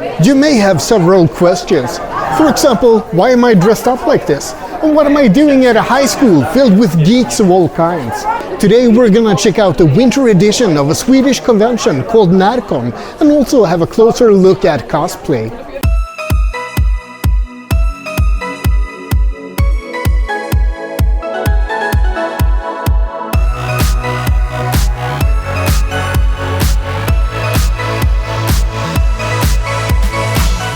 You may have several questions. For example, why am I dressed up like this? And what am I doing at a high school filled with geeks of all kinds? Today we're gonna check out the winter edition of a Swedish convention called NärCon and also have a closer look at cosplay.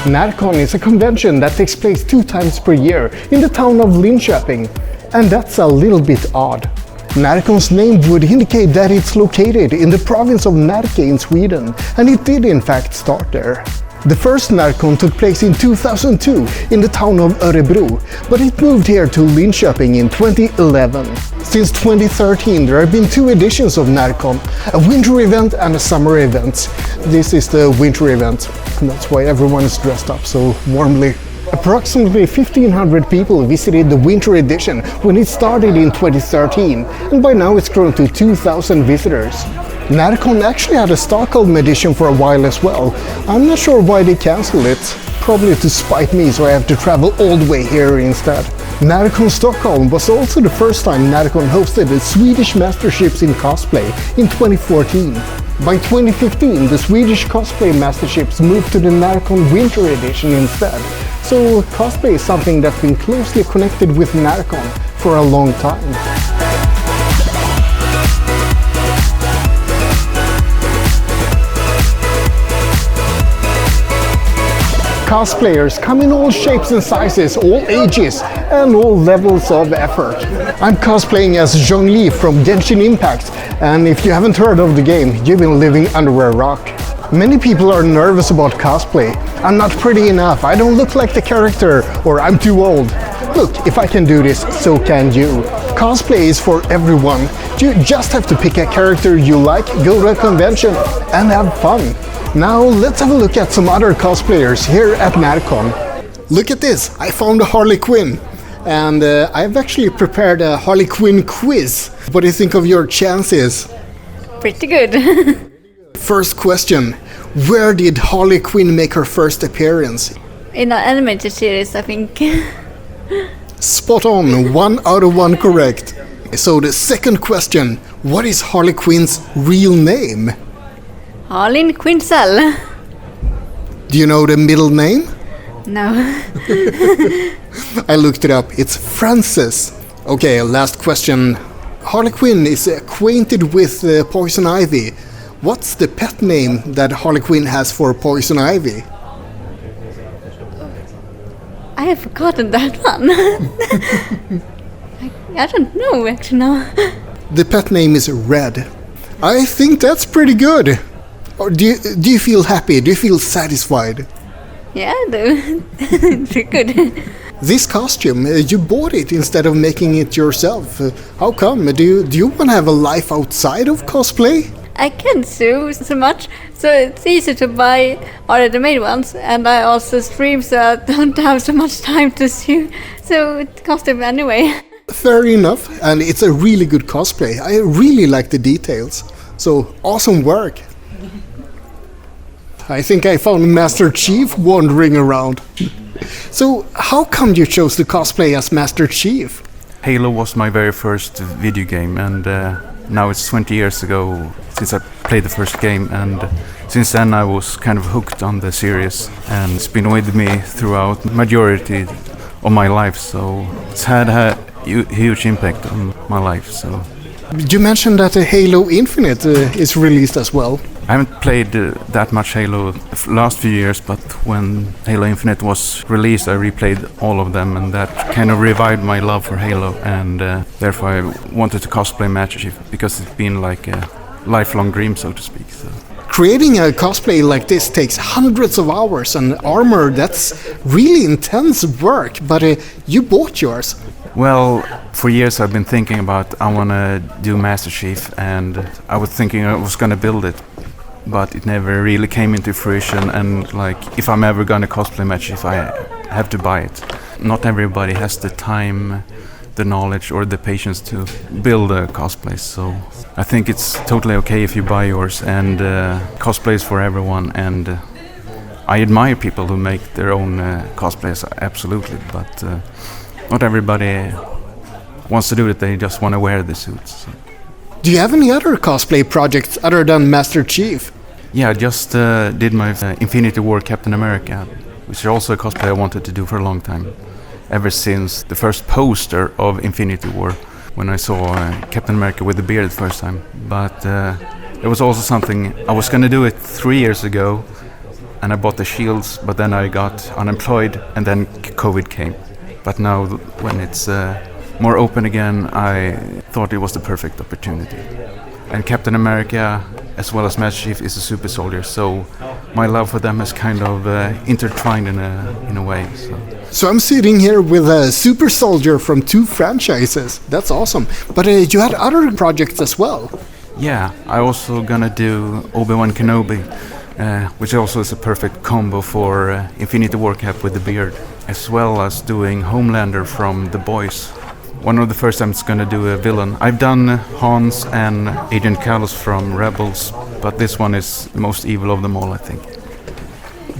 NärCon is a convention that takes place 2 times per year in the town of Linköping, and that's a little bit odd. NärCon's name would indicate that it's located in the province of Närke in Sweden, and it did in fact start there. The first NärCon took place in 2002 in the town of Örebro, but it moved here to Linköping in 2011. Since 2013 there have been 2 editions of NärCon, a winter event and a summer event. This is the winter event, and that's why everyone is dressed up so warmly. Approximately 1,500 people visited the winter edition when it started in 2013, and by now it's grown to 2,000 visitors. NärCon actually had a Stockholm edition for a while as well. I'm not sure why they cancelled it. Probably to spite me, so I have to travel all the way here instead. NärCon Stockholm was also the first time NärCon hosted the Swedish Masterships in Cosplay in 2014. By 2015, the Swedish Cosplay Masterships moved to the NärCon Winter edition instead. So cosplay is something that's been closely connected with NärCon for a long time. Cosplayers come in all shapes and sizes, all ages, and all levels of effort. I'm cosplaying as Zhongli from Genshin Impact, and if you haven't heard of the game, you've been living under a rock. Many people are nervous about cosplay. I'm not pretty enough, I don't look like the character, or I'm too old. Look, if I can do this, so can you. Cosplay is for everyone. You just have to pick a character you like, go to a convention, and have fun. Now let's have a look at some other cosplayers here at NärCon. Look at this, I found a Harley Quinn. And I've actually prepared a Harley Quinn quiz. What do you think of your chances? Pretty good. First question, where did Harley Quinn make her first appearance? In an animated series, I think. Spot on, 1 out of 1 correct. So the second question, what is Harley Quinn's real name? Harley Quinzel. Do you know the middle name? No. I looked it up, it's Frances. Okay, last question. Harley Quinn is acquainted with Poison Ivy. What's the pet name that Harley Quinn has for Poison Ivy? I have forgotten that one. I don't know actually now. The pet name is Red. I think that's pretty good. Or do you feel happy? Do you feel satisfied? Yeah, I do. Pretty good. This costume, you bought it instead of making it yourself. How come? Do you want to have a life outside of cosplay? I can't sew so much, so it's easy to buy already made ones, and I also stream, so I don't have so much time to sew, so it costs them anyway. Fair enough, and it's a really good cosplay. I really like the details. So, awesome work. I think I found Master Chief wandering around. So, how come you chose to cosplay as Master Chief? Halo was my very first video game, and now it's 20 years ago since I played the first game, and since then I was kind of hooked on the series, and it's been with me throughout the majority of my life, so it's had a huge impact on my life. So you mentioned that Halo Infinite is released as well. I haven't played that much Halo the last few years, but when Halo Infinite was released I replayed all of them, and that kind of revived my love for Halo, and therefore I wanted to cosplay Master Chief because it's been like a lifelong dream, so to speak. So. Creating a cosplay like this takes hundreds of hours and armor. That's really intense work, but you bought yours. Well, for years I've been thinking about I want to do Master Chief, and I was thinking I was going to build it, but it never really came into fruition, and like if I'm ever going to cosplay Master Chief I have to buy it. Not everybody has the time, the knowledge or the patience to build a cosplay, so I think it's totally okay if you buy yours, and cosplay is for everyone, and I admire people who make their own cosplays, absolutely, but not everybody wants to do it. They just want to wear the suits. So. Do you have any other cosplay projects other than Master Chief? Yeah, I just did my Infinity War Captain America, which is also a cosplay I wanted to do for a long time. Ever since the first poster of Infinity War, when I saw Captain America with the beard the first time. But it was also something, I was going to do it 3 years ago, and I bought the shields, but then I got unemployed, and then COVID came. But now, when it's more open again, I thought it was the perfect opportunity. And Captain America, as well as Master Chief, is a super soldier, so my love for them is kind of intertwined in a way. So I'm sitting here with a super soldier from 2 franchises. That's awesome. But you had other projects as well. Yeah, I also gonna do Obi-Wan Kenobi, which also is a perfect combo for Infinity War Cap with the beard, as well as doing Homelander from The Boys. One of the first times gonna do a villain. I've done Hans and Agent Callus from Rebels, but this one is the most evil of them all, I think.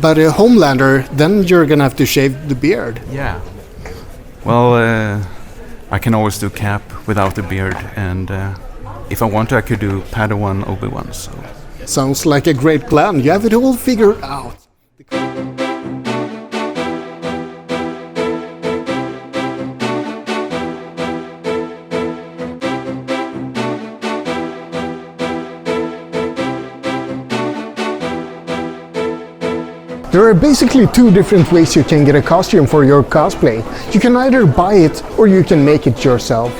But Homelander, then you're gonna have to shave the beard. Yeah. Well, I can always do Cap without the beard, and if I want to, I could do Padawan Obi-Wan. So. Sounds like a great plan. You have it all figured out. There are basically 2 different ways you can get a costume for your cosplay. You can either buy it or you can make it yourself.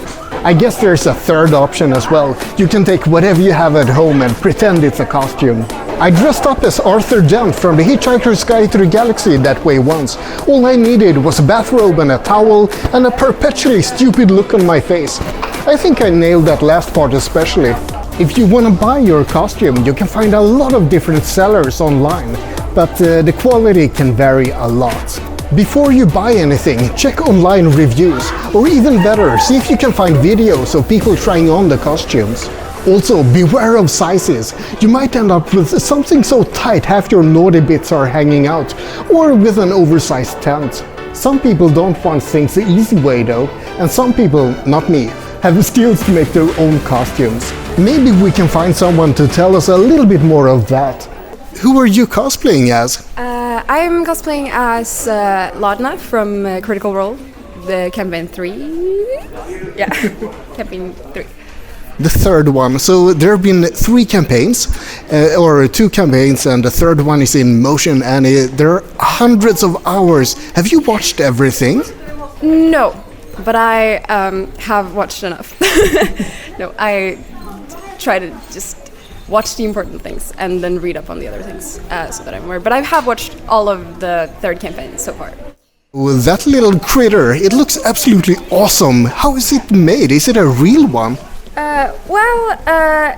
I guess there's a third option as well. You can take whatever you have at home and pretend it's a costume. I dressed up as Arthur Dent from The Hitchhiker's Guide to the Galaxy that way once. All I needed was a bathrobe and a towel and a perpetually stupid look on my face. I think I nailed that last part especially. If you want to buy your costume, you can find a lot of different sellers online, but the quality can vary a lot. Before you buy anything, check online reviews, or even better, see if you can find videos of people trying on the costumes. Also, beware of sizes. You might end up with something so tight half your naughty bits are hanging out, or with an oversized tent. Some people don't want things the easy way though, and some people, not me, have the skills to make their own costumes. Maybe we can find someone to tell us a little bit more of that. Who are you cosplaying as? I'm cosplaying as Laudna from Critical Role, the campaign 3. Yeah, campaign 3. The third one. So there have been 3 campaigns, or 2 campaigns, and the third one is in motion, and there are hundreds of hours. Have you watched everything? No, but I have watched enough. No, I try to just watch the important things and then read up on the other things so that I'm aware. But I have watched all of the third campaign so far. Well, that little critter, it looks absolutely awesome. How is it made? Is it a real one?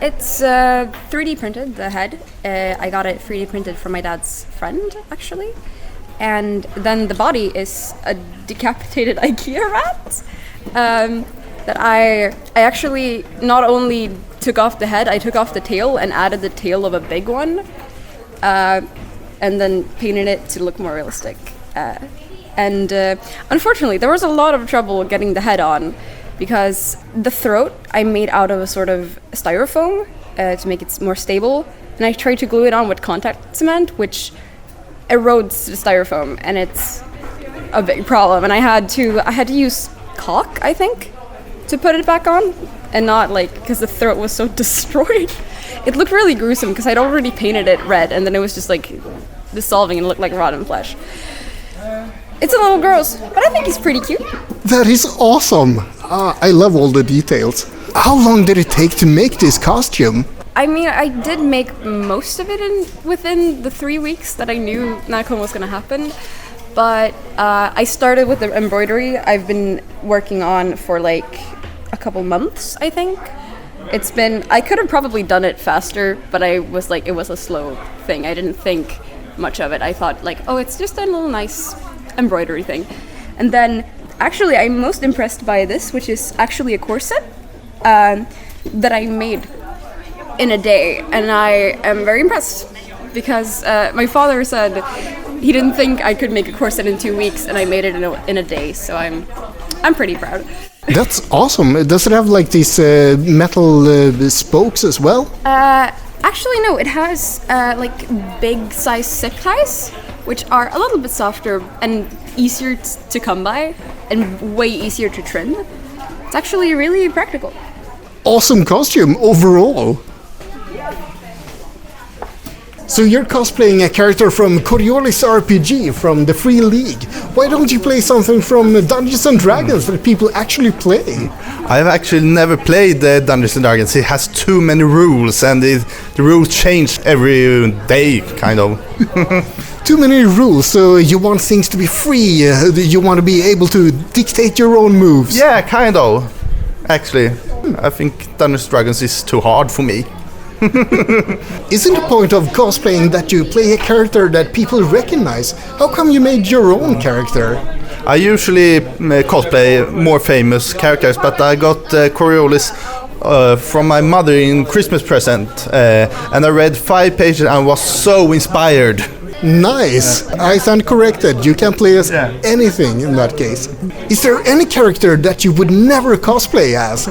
It's 3D printed, the head. I got it 3D printed from my dad's friend, actually. And then the body is a decapitated IKEA rat that I actually not only took off the head, I took off the tail and added the tail of a big one, and then painted it to look more realistic. Unfortunately, there was a lot of trouble getting the head on, because the throat I made out of a sort of styrofoam to make it more stable, and I tried to glue it on with contact cement, which erodes the styrofoam, and it's a big problem. And I had to use caulk, I think, to put it back on, and not because the throat was so destroyed. It looked really gruesome because I'd already painted it red, and then it was just dissolving and it looked like rotten flesh. It's a little gross, but I think he's pretty cute. That is awesome! I love all the details. How long did it take to make this costume? I mean, I did make most of it within the 3 weeks that I knew NerCon was going to happen. But I started with the embroidery I've been working on for a couple months, I think. I could have probably done it faster, but I was it was a slow thing. I didn't think much of it. I thought it's just a little nice embroidery thing. And then actually I'm most impressed by this, which is actually a corset that I made in a day, and I am very impressed. because my father said he didn't think I could make a corset in 2 weeks, and I made it in a day. So I'm pretty proud. That's awesome. Does it have like these metal spokes as well? Actually, no. It has like big size zip ties, which are a little bit softer and easier to come by, and way easier to trim. It's actually really practical. Awesome costume overall. So you're cosplaying a character from Coriolis RPG from the Free League. Why don't you play something from Dungeons and Dragons that people actually play? I've actually never played Dungeons and Dragons. It has too many rules, and the rules change every day, kind of. Too many rules, so you want things to be free, you want to be able to dictate your own moves. Yeah, kind of. Actually, I think Dungeons and Dragons is too hard for me. Isn't the point of cosplaying that you play a character that people recognize? How come you made your own character? I usually cosplay more famous characters, but I got Coriolis from my mother in Christmas present, and I read 5 pages and was so inspired. Nice! I stand corrected. You can play as anything in that case. Is there any character that you would never cosplay as?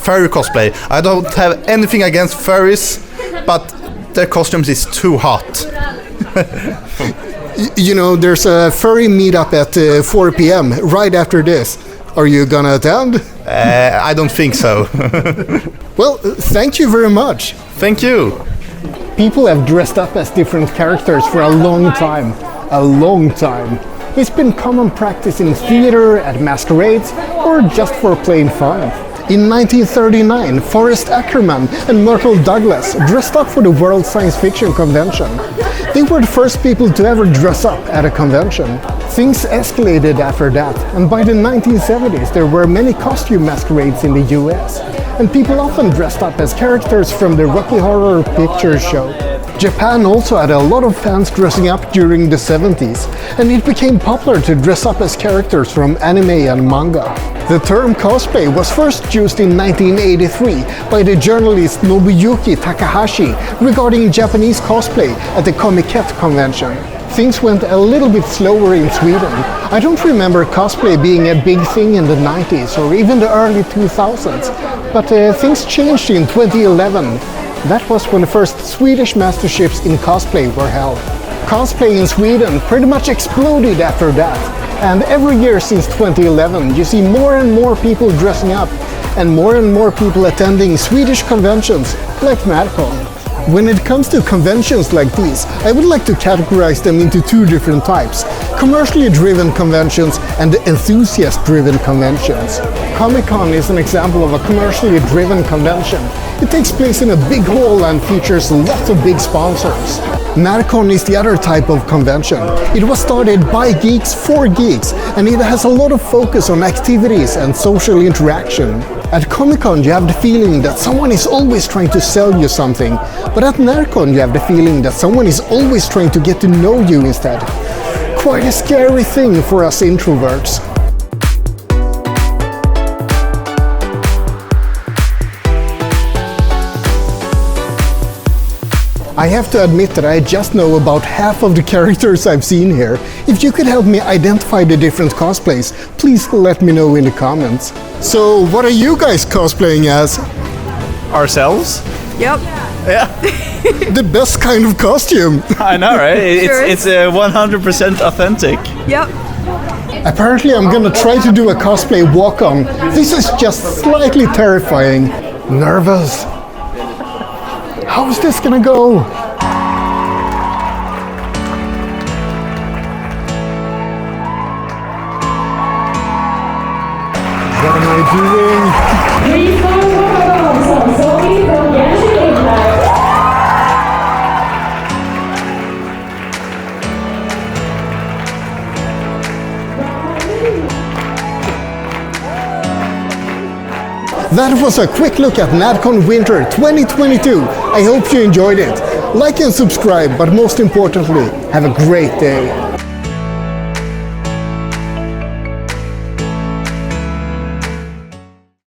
Furry cosplay. I don't have anything against furries, but their costumes is too hot. You know, there's a furry meetup at 4 p.m. right after this. Are you gonna attend? I don't think so. Well, thank you very much. Thank you. People have dressed up as different characters for a long time. A long time. It's been common practice in theater, at masquerades, or just for plain fun. In 1939, Forrest Ackerman and Myrtle Douglas dressed up for the World Science Fiction Convention. They were the first people to ever dress up at a convention. Things escalated after that, and by the 1970s there were many costume masquerades in the US, and people often dressed up as characters from the Rocky Horror Picture Show. Japan also had a lot of fans dressing up during the 70s, and it became popular to dress up as characters from anime and manga. The term cosplay was first used in 1983 by the journalist Nobuyuki Takahashi regarding Japanese cosplay at the Comiket convention. Things went a little bit slower in Sweden. I don't remember cosplay being a big thing in the 90s or even the early 2000s, but things changed in 2011. That was when the first Swedish masterships in cosplay were held. Cosplay in Sweden pretty much exploded after that, and every year since 2011 you see more and more people dressing up and more people attending Swedish conventions like NärCon. When it comes to conventions like these, I would like to categorize them into 2 different types: commercially driven conventions and enthusiast-driven conventions. Comic-Con is an example of a commercially driven convention. It takes place in a big hall and features lots of big sponsors. NärCon is the other type of convention. It was started by geeks for geeks, and it has a lot of focus on activities and social interaction. At Comic-Con you have the feeling that someone is always trying to sell you something, but at NärCon you have the feeling that someone is always trying to get to know you instead. Quite a scary thing for us introverts. I have to admit that I just know about half of the characters I've seen here. If you could help me identify the different cosplays, please let me know in the comments. So, what are you guys cosplaying as? Ourselves? Yep. Yeah. The best kind of costume! I know, right? Sure It's 100% authentic. Yep. Apparently I'm gonna try to do a cosplay walk-on. This is just slightly terrifying. Nervous. How's this gonna go? What am I doing? That was a quick look at NärCon Winter 2022. I hope you enjoyed it. Like and subscribe, but most importantly, have a great day.